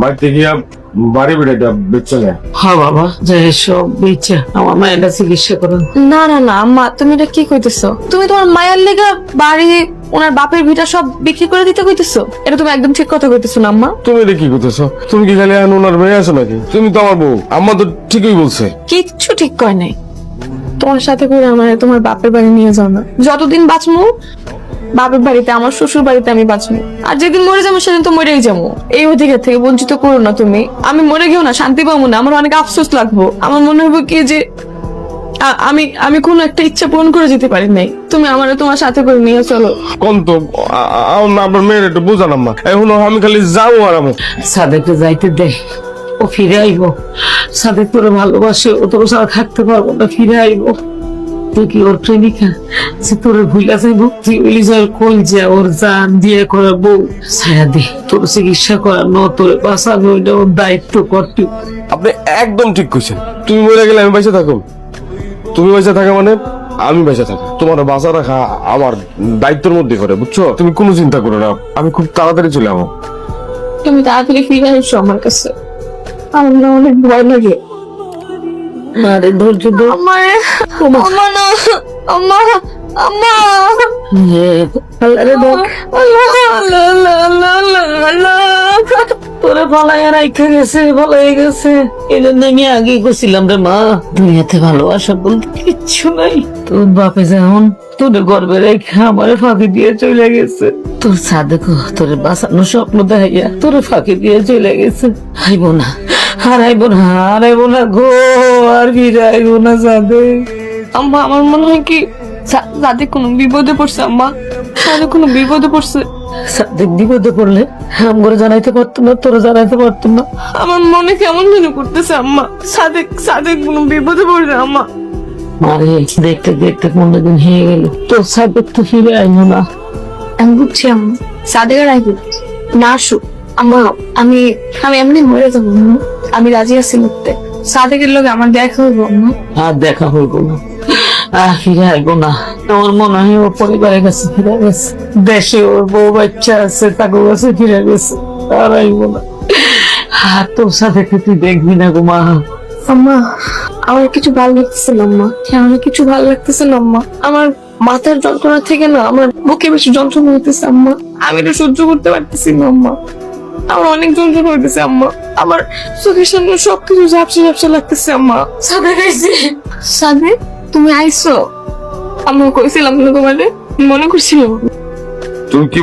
বাড়িতে গিয়া বাড়ি বেড়ে বেচে নেয়। হ্যাঁ বাবা, যে সব বেচা আমার মায়েরা চিকিৎসা করুন। না না না আম্মা, তুমি এটা কি কইতেছো? তুমি তোমার মায়ের লেগা বাড়ি, ওনার বাপের ভিটা সব বিক্রি করে দিতে কইতেছো? এটা তুমি একদম ঠিক কথা কইতেছো না আম্মা। তুমি এটা কি করতেছো? তুমি কি খালি এখন ওনার মেয়ে আছো নাকি? তুমি তো আমার বউ। আম্মা তো ঠিকই বলছে। কিচ্ছু ঠিক কয় নাই। তোমার সাথে করে আমার তোমার বাপের বাড়ি নিয়ে যাও না। যতদিন বাঁচমু বাপের বাড়িতে, আমার শ্বশুর বাড়িতে আমি বাঁচবো। আর যেদিন মরে যাবো সেদিন তো মরেই যাবো। এই অধিকার থেকে বঞ্চিত করো না তুমি। আমি মরে গেও না শান্তি পাবো না, আমার অনেক আফসোস লাগবো। আমার মনে হবে কি যে আমি কোনো একটা ইচ্ছা পূরণ করে যেতে পারি নাই। তুমি আমার তোমার সাথে করে নিয়ে চলো। কোন তো আপনার মেয়ের একটু বোঝান আম্মা। এখন আমি খালি যাবো আর আমি সাদেককে যাইতে দে, ও ফিরে আইবো। সাদেক তোরে ভালোবাসে, ও তোর সাথে থাকতে পারবো না, ফিরে আইবো। তুই কি ওর প্রেমিকা যে তোরে ভুলা যাইবো? তুই ওই যার কল যে ওর জান দিয়ে করা বউ ছায়া দে, তোর চিকিৎসা করানো, তোর বাঁচানো, এটা ওর দায়িত্ব কর্তব্য। আপনি একদম ঠিক কইছেন। তুমি মরে গেলে আমি বেঁচে থাকুম? তুমি বেঁচে থাকা মানে আমি বেঁচে থাকা। তোমার বাঁচা রাখা আমার দায়িত্বের মধ্যে করে, বুঝছো? তুমি কোনো চিন্তা করো না, আমি খুব তাড়াতাড়ি চলে যাবো। তুমি তাড়াতাড়ি ফিরে এসো আমার কাছে। আমার না অনেক ভয় লাগে। আরে ধৈর্য ধর। আম্মা না, আম্মা আম্মা আল্লাহরে ধর। আল্লাহ আল্লাহ আল্লাহ আল্লাহ আল্লাহ। তোরে ভালাইয়া রাইখা গেছে, ভালাই গেছে। এই জন্য আমি আগেই করছিলাম রে মা, দুনিয়াতে ভালোবাসা বলতে কিচ্ছু নাই। তোর বাপে যেমন তোর গর্বে রেখে আমারে ফাঁকি দিয়ে চলে গেছে, তোর সাদেকও তোরে বাঁচানো স্বপ্ন দেখাইয়া তোরে ফাঁকি দিয়ে চলে গেছে। হাইবো না, হারাইবো না, হারাইবো না গো, আর ফিরাইবো না সাদেক। আম্মা আমার মনে হয় কি সাদেক কোনো বিপদে পড়ছে। আম্মা সাদেক কোনো বিপদে পড়ছে। সাদেক বিপদে পড়লে আমগরে জানাইতে পারতো না, তোরা জানাইতে পারতো না? আমার মনে কেমন যেন করতেছে আম্মা। সাদেক কোনো বিপদে পড়ছে আম্মা। আরে দেখতে দেখতে কোনদিন হয়ে গেল, তোর সাদেক তো ফিরে আইলো না। আমি বুঝছি আম্মা, সাদেকের আইবো না আসুক। আম্মা আমি আমি এমনি মরে যাবো আম্মা। আমি রাজি আছি মরতে। সাদেকের লোক আমার দেখা হইব আম্মা। আর দেখা হইব না, আর ফিরে আইব না। আমার মনে হয় ওর পরিবারের কাছে ফিরে গেছে, দেশে ওর বউ বাচ্চা আছে, তাকে কাছে ফিরে গেছে, আর আইব না। আর তোর সাথে তুই দেখবি না গো মা। আম্মা আমার কিছু ভালো লাগতেছে না আম্মা। আমার কিছু ভালো লাগতেছে না আম্মা। আমার মাথার যন্ত্রণা থেকে না আমার বুকে বেশি যন্ত্রণা হইতেছে আম্মা। আমি এটা সহ্য করতে পারতেছি না আম্মা। আমার অনেক যন্ত্রণা হইতেছে আম্মা। আমার চোখের সামনে সবকিছু ঝাপসা ঝাপসা লাগতেছে আম্মা। সাদেক আইছে। সাদেক তুমি আইছো? আম্মা কইছিলাম না তোমারে, মনে করছিল? তুমি কি